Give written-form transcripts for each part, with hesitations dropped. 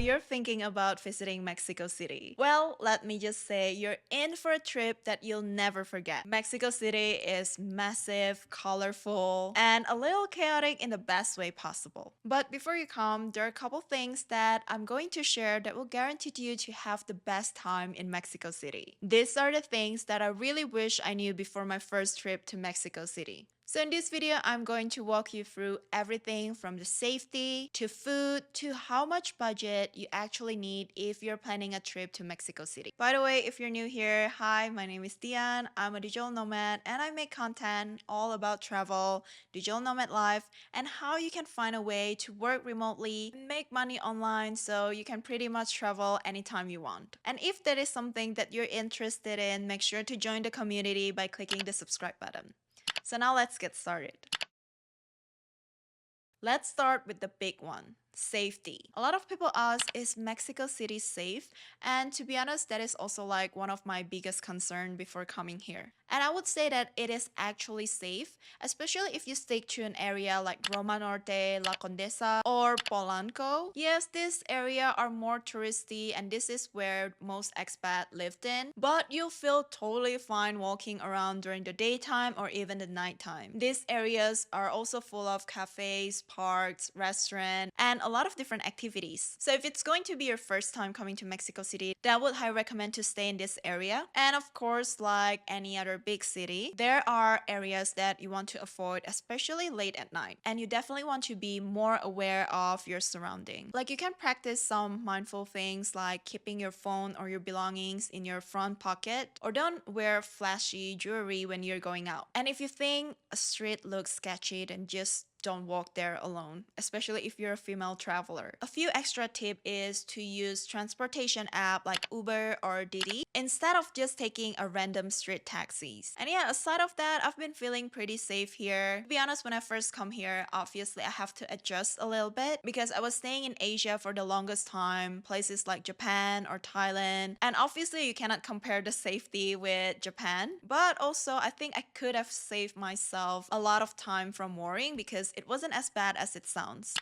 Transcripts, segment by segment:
you're thinking about visiting Mexico City. Well, let me just say you're in for a trip that you'll never forget. Mexico City is massive, colorful, and a little chaotic in the best way possible. But before you come, there are a couple things that I'm going to share that will guarantee you to have the best time in Mexico City. These are the things that I really wish I knew before my first trip to Mexico City. So in this video, I'm going to walk you through everything from the safety to food to how much budget you actually need if you're planning a trip to Mexico City. By the way, if you're new here, hi, my name is Dian. I'm a digital nomad and I make content all about travel, digital nomad life, and how you can find a way to work remotely and make money online so you can pretty much travel anytime you want. And if that is something that you're interested in, make sure to join the community by clicking the subscribe button. So now let's get started. Let's start with the big one, safety. A lot of people ask, is Mexico City safe? And to be honest, that is also like one of my biggest concerns before coming here. And I would say that it is actually safe, especially if you stick to an area like Roma Norte, La Condesa, or Polanco. Yes, this area are more touristy and this is where most expats lived in, but you'll feel totally fine walking around during the daytime or even the nighttime. These areas are also full of cafes, parks, restaurants, and a lot of different activities. So if it's going to be your first time coming to Mexico City, then I would highly recommend to stay in this area. And of course, like any other big city, there are areas that you want to avoid, especially late at night. And you definitely want to be more aware of your surroundings. Like you can practice some mindful things like keeping your phone or your belongings in your front pocket, or don't wear flashy jewelry when you're going out. And if you think a street looks sketchy, then just don't walk there alone, especially if you're a female traveler. A few extra tip is to use transportation app like Uber or Didi instead of just taking a random street taxis. And yeah, aside of that, I've been feeling pretty safe here. To be honest, when I first come here, obviously I have to adjust a little bit because I was staying in Asia for the longest time, places like Japan or Thailand, and obviously you cannot compare the safety with Japan, but also I think I could have saved myself a lot of time from worrying because it wasn't as bad as it sounds.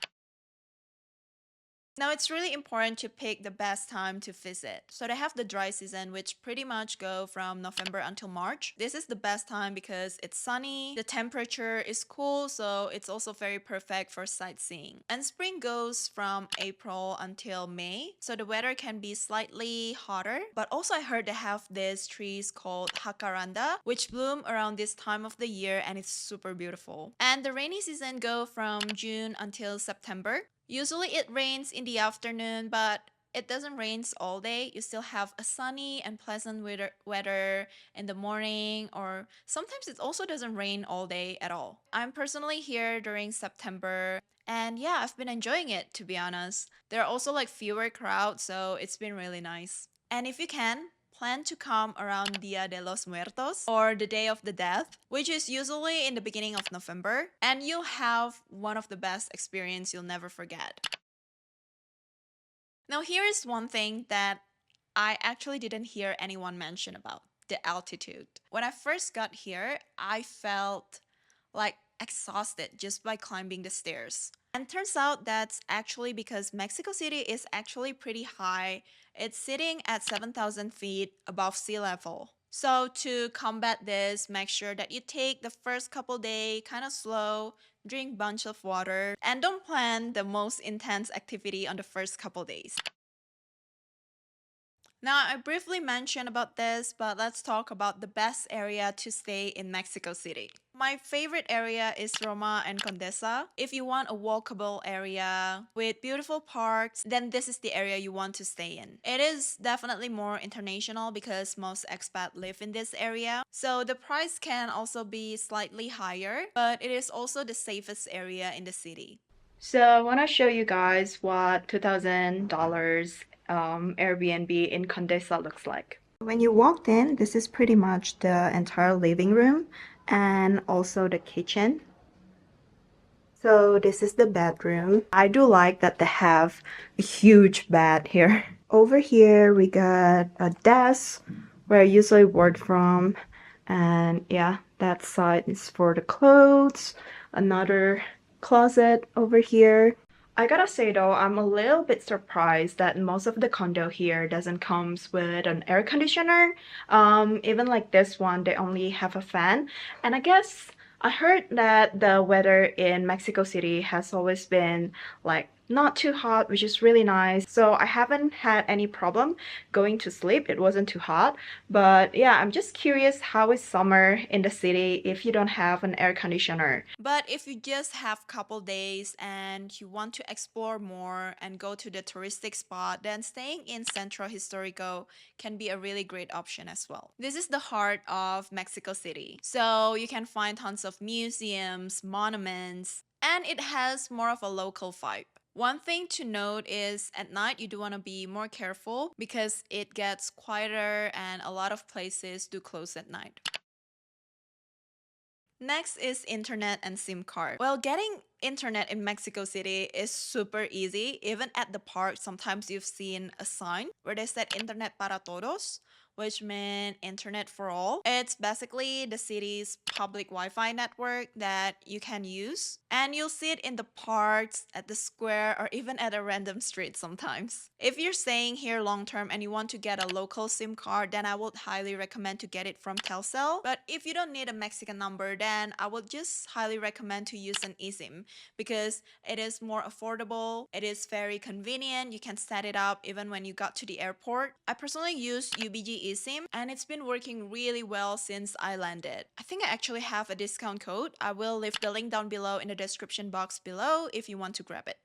Now, it's really important to pick the best time to visit. So they have the dry season, which pretty much go from November until March. This is the best time because it's sunny, the temperature is cool, so it's also very perfect for sightseeing. And spring goes from April until May, so the weather can be slightly hotter. But also I heard they have these trees called jacaranda, which bloom around this time of the year and it's super beautiful. And the rainy season go from June until September. Usually it rains in the afternoon, but it doesn't rain all day. You still have a sunny and pleasant weather in the morning, or sometimes it also doesn't rain all day at all. I'm personally here during September, and yeah, I've been enjoying it, to be honest. There are also like fewer crowds, so it's been really nice. And if you can, plan to come around Dia de los Muertos or the Day of the Death, which is usually in the beginning of November, and you'll have one of the best experiences you'll never forget. Now here is one thing that I actually didn't hear anyone mention about, the altitude. When I first got here, I felt like exhausted just by climbing the stairs. And turns out that's actually because Mexico City is actually pretty high. It's sitting at 7,000 feet above sea level. So to combat this, make sure that you take the first couple days kind of slow, drink bunch of water, and don't plan the most intense activity on the first couple days. Now, I briefly mentioned about this, but let's talk about the best area to stay in Mexico City. My favorite area is Roma and Condesa. If you want a walkable area with beautiful parks, then this is the area you want to stay in. It is definitely more international because most expats live in this area. So the price can also be slightly higher, but it is also the safest area in the city. So I want to show you guys what $2,000 Airbnb in Condesa looks like. When you walked in, this is pretty much the entire living room and also the kitchen. So this is the bedroom. I do like that they have a huge bed here. Over here we got a desk where I usually work from, and yeah, that side is for the clothes. Another closet over here. I gotta say though, I'm a little bit surprised that most of the condo here doesn't comes with an air conditioner. Even like this one, they only have a fan. And I guess I heard that the weather in Mexico City has always been like not too hot, which is really nice. So I haven't had any problem going to sleep. It wasn't too hot. But yeah, I'm just curious, how is summer in the city if you don't have an air conditioner? But if you just have couple days and you want to explore more and go to the touristic spot, then staying in Centro Historico can be a really great option as well. This is the heart of Mexico City. So you can find tons of museums, monuments, and it has more of a local vibe. One thing to note is at night you do want to be more careful because it gets quieter and a lot of places do close at night. Next is internet and SIM card. Well, getting internet in Mexico City is super easy. Even at the park, sometimes you've seen a sign where they said Internet para todos, which meant internet for all. It's basically the city's public Wi-Fi network that you can use. And you'll see it in the parks, at the square, or even at a random street sometimes. If you're staying here long term and you want to get a local SIM card, then I would highly recommend to get it from Telcel. But if you don't need a Mexican number, then I would just highly recommend to use an eSIM because it is more affordable, it is very convenient, you can set it up even when you got to the airport. I personally use UBG eSIM and it's been working really well since I landed. I think I actually have a discount code. I will leave the link down below in the description box below if you want to grab it.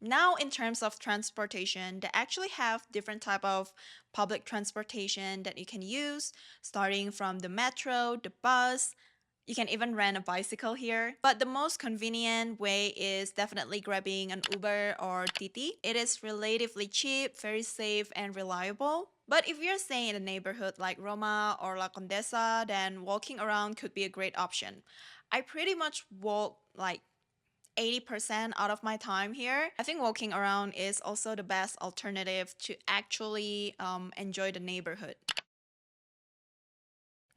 Now, in terms of transportation, they actually have different type of public transportation that you can use, starting from the metro, the bus. You can even rent a bicycle here. But the most convenient way is definitely grabbing an Uber or Titi. It is relatively cheap, very safe, and reliable. But if you're staying in a neighborhood like Roma or La Condesa, then walking around could be a great option. I pretty much walk like 80% out of my time here. I think walking around is also the best alternative to actually enjoy the neighborhood.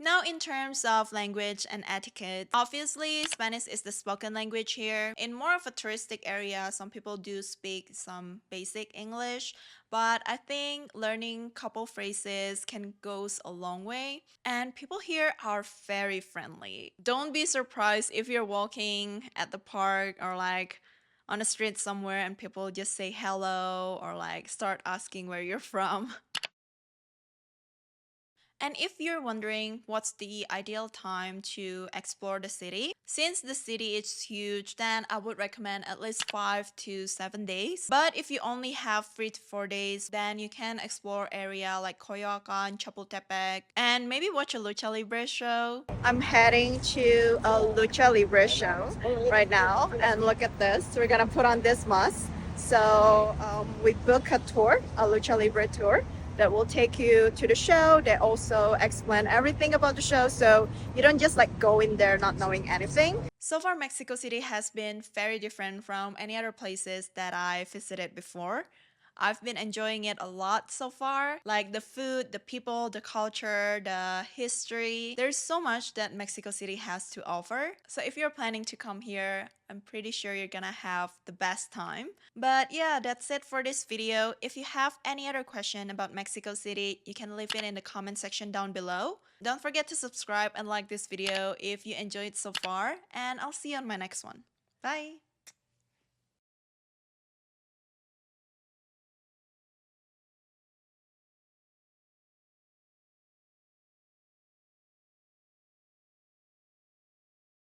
Now, in terms of language and etiquette, obviously Spanish is the spoken language here. In more of a touristic area, some people do speak some basic English, but I think learning couple phrases can goes a long way. And people here are very friendly. Don't be surprised if you're walking at the park or like on the street somewhere and people just say hello or like start asking where you're from. And if you're wondering what's the ideal time to explore the city, since the city is huge, then I would recommend at least 5 to 7 days. But if you only have 3 to 4 days, then you can explore area like Coyoacan, Chapultepec, and maybe watch a Lucha Libre show. I'm heading to a Lucha Libre show right now, and look at this. We're gonna put on this mask. So we book a tour, a Lucha Libre tour that will take you to the show. They also explain everything about the show, so you don't just like go in there not knowing anything. So far, Mexico City has been very different from any other places that I visited before. I've been enjoying it a lot so far. Like the food, the people, the culture, the history. There's so much that Mexico City has to offer. So if you're planning to come here, I'm pretty sure you're gonna have the best time. But yeah, that's it for this video. If you have any other question about Mexico City, you can leave it in the comment section down below. Don't forget to subscribe and like this video if you enjoyed so far, and I'll see you on my next one. Bye!